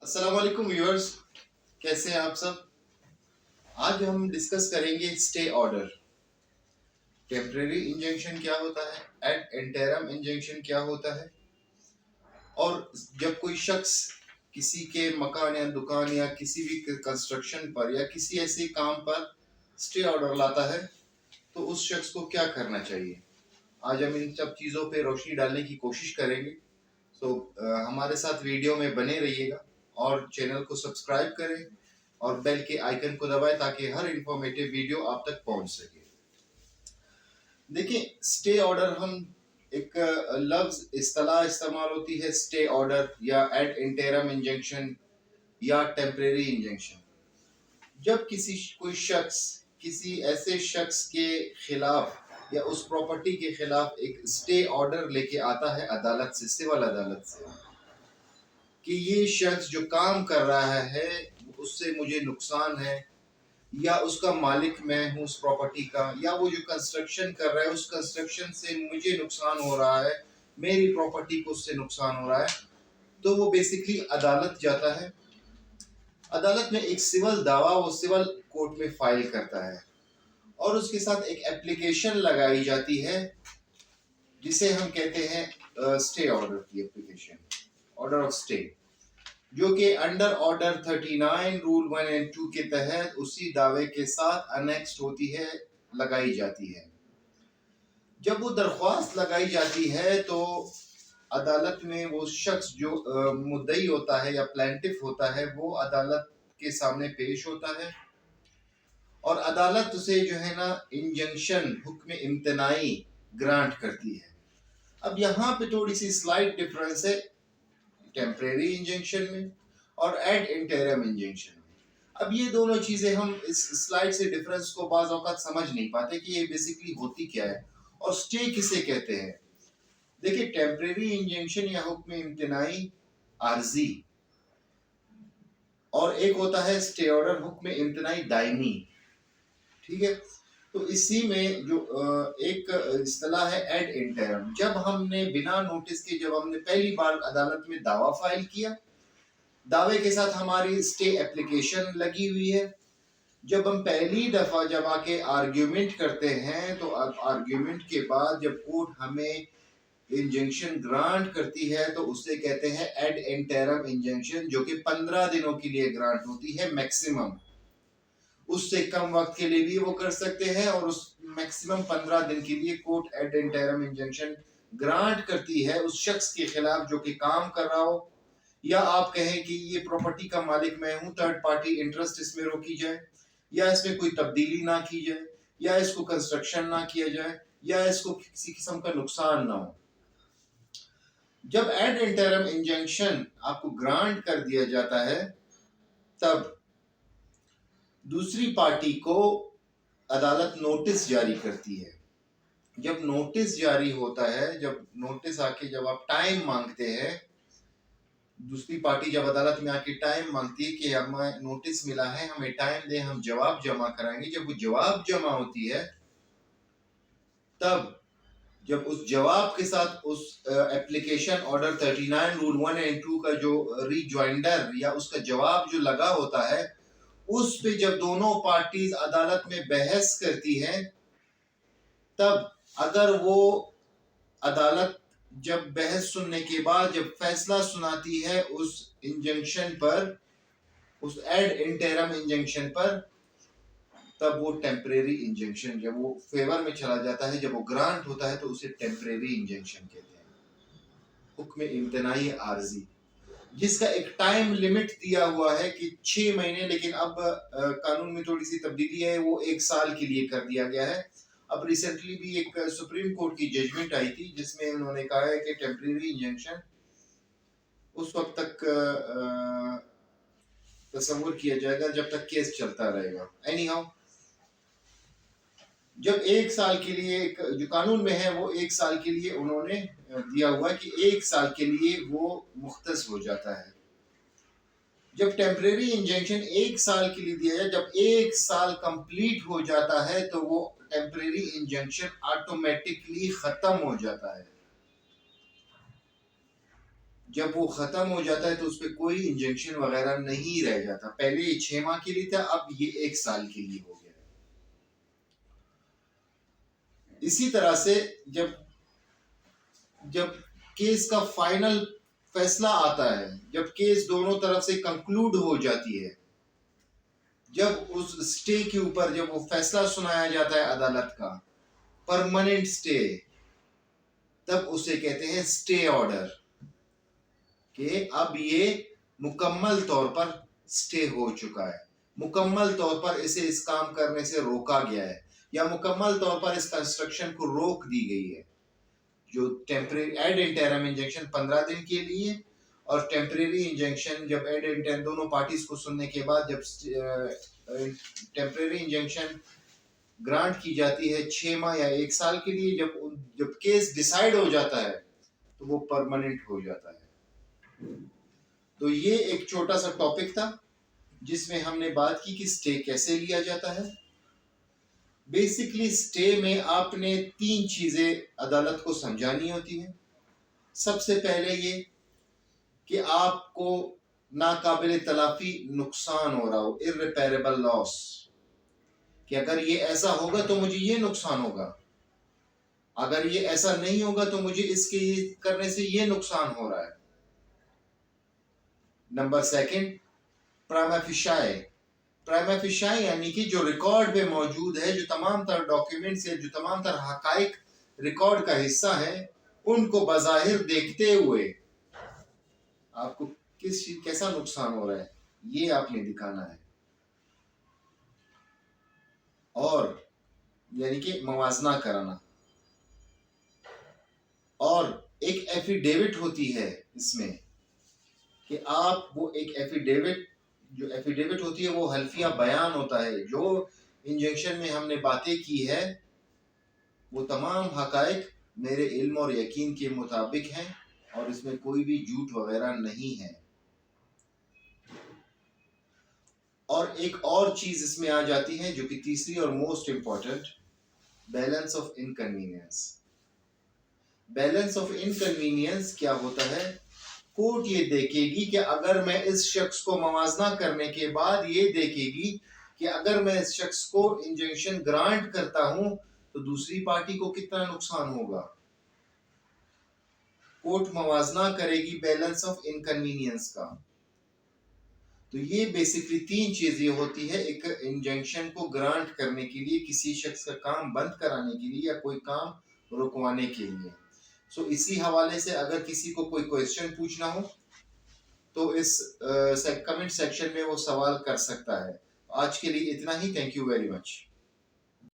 अस्सलाम वालेकुम व्यूअर्स, कैसे हैं आप सब। आज हम डिस्कस करेंगे स्टे ऑर्डर। टेम्परेरी इंजंक्शन क्या होता है, एड इंटरम इंजंक्शन क्या होता है, और जब कोई शख्स किसी के मकान या दुकान या किसी भी कंस्ट्रक्शन पर या किसी ऐसे काम पर स्टे ऑर्डर लाता है तो उस शख्स को क्या करना चाहिए। आज हम इन सब चीज़ों पे रोशनी डालने की कोशिश करेंगे। हमारे साथ वीडियो में बने रहिएगा और चैनल को सब्सक्राइब करें और बेल के आइकन को दबाएं ताकि हर इंफॉर्मेटिव वीडियो आप तक पहुंच सके। देखिए, स्टे ऑर्डर हम एक लफ्ज इस्तेलाह इस्तेमाल होती है, स्टे ऑर्डर या एड इंटरम इंजंक्शन या टेम्परेरी इंजंक्शन। जब कोई शख्स किसी ऐसे शख्स के खिलाफ या उस प्रॉपर्टी के खिलाफ एक स्टे ऑर्डर लेके आता है अदालत से, सिविल अदालत से, कि ये शख्स जो काम कर रहा है उससे मुझे नुकसान है, या उसका मालिक मैं हूँ उस प्रॉपर्टी का, या वो जो कंस्ट्रक्शन कर रहा है उस कंस्ट्रक्शन से मुझे नुकसान हो रहा है, मेरी प्रॉपर्टी को उससे नुकसान हो रहा है, तो वो बेसिकली अदालत जाता है। अदालत में एक सिविल दावा वो सिविल कोर्ट में फाइल करता है और उसके साथ एक एप्लीकेशन लगाई जाती है जिसे हम कहते हैं स्टे ऑर्डर की एप्लीकेशन, ऑर्डर ऑफ स्टे, जो कि अंडर ऑर्डर 39 रूल 1 एंड 2 के तहत उसी दावे के साथ अनेक्स्ट होती है, लगाई जाती है। जब वो दरख्वास्त लगाई जाती है तो अदालत में वो शख्स जो मुद्दई होता है या प्लेंटिफ होता है वो अदालत के सामने पेश होता है और अदालत उसे जो है ना इंजंक्शन, हुक्म इम्तनाई ग्रांट करती है। अब यहाँ पे थोड़ी सी स्लाइट डिफरेंस है टेम्परेरी इंजंक्शन में और एड इंटरम इंजंक्शन में। अब ये दोनों चीजें हम इस स्लाइड से डिफरेंस को बाज़ औक़ात समझ नहीं पाते कि ये बेसिकली होती क्या है और स्टे किसे कहते हैं। देखिए, टेम्परेरी इंजंक्शन या हुक्म इम्तनाई आर्जी, और एक होता है स्टे ऑर्डर हुक्म इम्तनाई दायमी। ठीक है, तो इसी में जो एक इस्तेलाह है एड इंटरम। जब हमने बिना नोटिस के, जब हमने पहली बार अदालत में दावा फाइल किया, दावे के साथ हमारी स्टे एप्लीकेशन लगी हुई है, जब हम पहली दफा जब आके आर्ग्यूमेंट करते हैं तो आर्ग्यूमेंट के बाद जब कोर्ट हमें इंजंक्शन ग्रांट करती है तो उसे कहते हैं एड इंटरम इंजंक्शन, जो कि 15 दिनों के लिए ग्रांट होती है मैक्सिमम। उससे कम वक्त के लिए भी वो कर सकते हैं और उस मैक्सिमम 15 दिन के लिए court ad interim injunction grant करती है उस शख्स के खिलाफ जो कि काम कर रहा हो, या आप कहें कि ये प्रॉपर्टी का मालिक मैं हूं, थर्ड पार्टी इंटरेस्ट इसमें रोकी जाए, या इसमें कोई तब्दीली ना की जाए, या इसको कंस्ट्रक्शन ना किया जाए, या इसको किसी किस्म का नुकसान ना हो। जब एड इंटरम इंजंक्शन आपको ग्रांट कर दिया जाता है तब दूसरी पार्टी को अदालत नोटिस जारी करती है। जब नोटिस जारी होता है, जब नोटिस आके जब आप टाइम मांगते हैं, दूसरी पार्टी जब अदालत में आके टाइम मांगती है कि हमें नोटिस मिला है, हमें टाइम दें, हम जवाब जमा कराएंगे। जब वो जवाब जमा होती है तब जब उस जवाब के साथ उस एप्लीकेशन ऑर्डर 39 रूल 1 एंड 2 का जो रिजॉइंडर या उसका जवाब जो लगा होता है, उस पे जब दोनों पार्टीज अदालत में बहस करती हैं, तब अगर वो अदालत जब बहस सुनने के बाद जब फैसला सुनाती है उस इंजंक्शन पर, उस एड इंटरम इंजंक्शन पर, तब वो टेम्परेरी इंजंक्शन जब वो फेवर में चला जाता है, जब वो ग्रांट होता है तो उसे टेम्परेरी इंजंक्शन कहते हैं, हुक्म इम्तनाई आर्जी, जिसका एक टाइम लिमिट दिया हुआ है कि 6 महीने, लेकिन अब कानून में थोड़ी सी तब्दीली है, वो 1 साल के लिए कर दिया गया है। अब रिसेंटली भी एक सुप्रीम कोर्ट की जजमेंट आई थी जिसमें उन्होंने कहा है कि टेम्परेरी इंजंक्शन उस वक्त तक तस्वुर किया जाएगा जब तक केस चलता रहेगा। एनी हाउ, जब 1 साल के लिए जो कानून में है वो 1 साल के लिए उन्होंने दिया हुआ है कि 1 साल के लिए वो मुख्तस हो जाता है। जब टेम्परेरी इंजंक्शन 1 साल के लिए दिया जाए, जब 1 साल कंप्लीट हो जाता है तो वो टेम्परेरी इंजंक्शन ऑटोमेटिकली खत्म हो जाता है। जब वो खत्म हो जाता है तो उस पर कोई इंजेक्शन वगैरह नहीं रह जाता। पहले ये 6 माह के लिए था, अब ये 1 साल के लिए हो गया। इसी तरह से जब जब केस का फाइनल फैसला आता है, जब केस दोनों तरफ से कंक्लूड हो जाती है, जब उस स्टे के ऊपर जब वो फैसला सुनाया जाता है अदालत का, परमानेंट स्टे, तब उसे कहते हैं स्टे ऑर्डर, कि अब ये मुकम्मल तौर पर स्टे हो चुका है, मुकम्मल तौर पर इसे इस काम करने से रोका गया है, या मुकम्मल तौर पर इस कंस्ट्रक्शन को रोक दी गई है। जो टेम्परेरी एड इंटरम इंजेक्शन 15 दिन के लिए, और टेम्परेरी इंजेक्शन जब एड इंटरम दोनों पार्टीज को सुनने के बाद जब टेम्परेरी इंजेक्शन ग्रांट की जाती है 6 माह या 1 साल के लिए, जब केस डिसाइड हो जाता है तो वो परमानेंट हो जाता है। तो ये एक छोटा सा टॉपिक था जिसमें हमने बात की कि स्टे कैसे लिया जाता है। बेसिकली स्टे में आपने 3 चीजें अदालत को समझानी होती है। सबसे पहले ये कि आपको नाकाबिले तलाफी नुकसान हो रहा हो, इर्रिपेरेबल लॉस, कि अगर ये ऐसा होगा तो मुझे ये नुकसान होगा, अगर ये ऐसा नहीं होगा तो मुझे इसके करने से ये नुकसान हो रहा है। Number second, prima facie. Prima facie यानी कि जो रिकॉर्ड में मौजूद है, जो तमाम तरह डॉक्यूमेंट्स है, जो तमाम तरह हकाइक रिकॉर्ड का हिस्सा है, उनको बज़ाहिर देखते हुए आपको किस चीज कैसा नुकसान हो रहा है ये आपने दिखाना है। और यानी कि मवाजना कराना। और एक एफिडेविट होती है इसमें, कि आप वो एक एफिडेविट, जो एफिडेविट होती है वो हल्फिया बयान होता है, जो इंजेक्शन में हमने बातें की है वो तमाम हकाइक मेरे इल्म और यकीन के मुताबिक हैं, और इसमें कोई भी झूठ वगैरह नहीं है। और एक और चीज इसमें आ जाती है जो कि तीसरी और most important, balance of inconvenience. Balance of inconvenience क्या होता है? कोर्ट ये देखेगी कि अगर मैं इस शख्स को मवाजना करने के बाद ये देखेगी कि अगर मैं इस शख्स को इंजेक्शन ग्रांट करता हूं तो दूसरी पार्टी को कितना नुकसान होगा। कोर्ट मवाजना करेगी बैलेंस ऑफ इनकन्वीनियंस का। तो ये बेसिकली 3 चीजें होती है एक इंजेक्शन को ग्रांट करने के लिए, किसी शख्स का काम बंद कराने के लिए या कोई काम रुकवाने के लिए। सो इसी हवाले से अगर किसी को कोई क्वेश्चन पूछना हो तो इस कमेंट सेक्शन में वो सवाल कर सकता है। आज के लिए इतना ही। Thank you very much.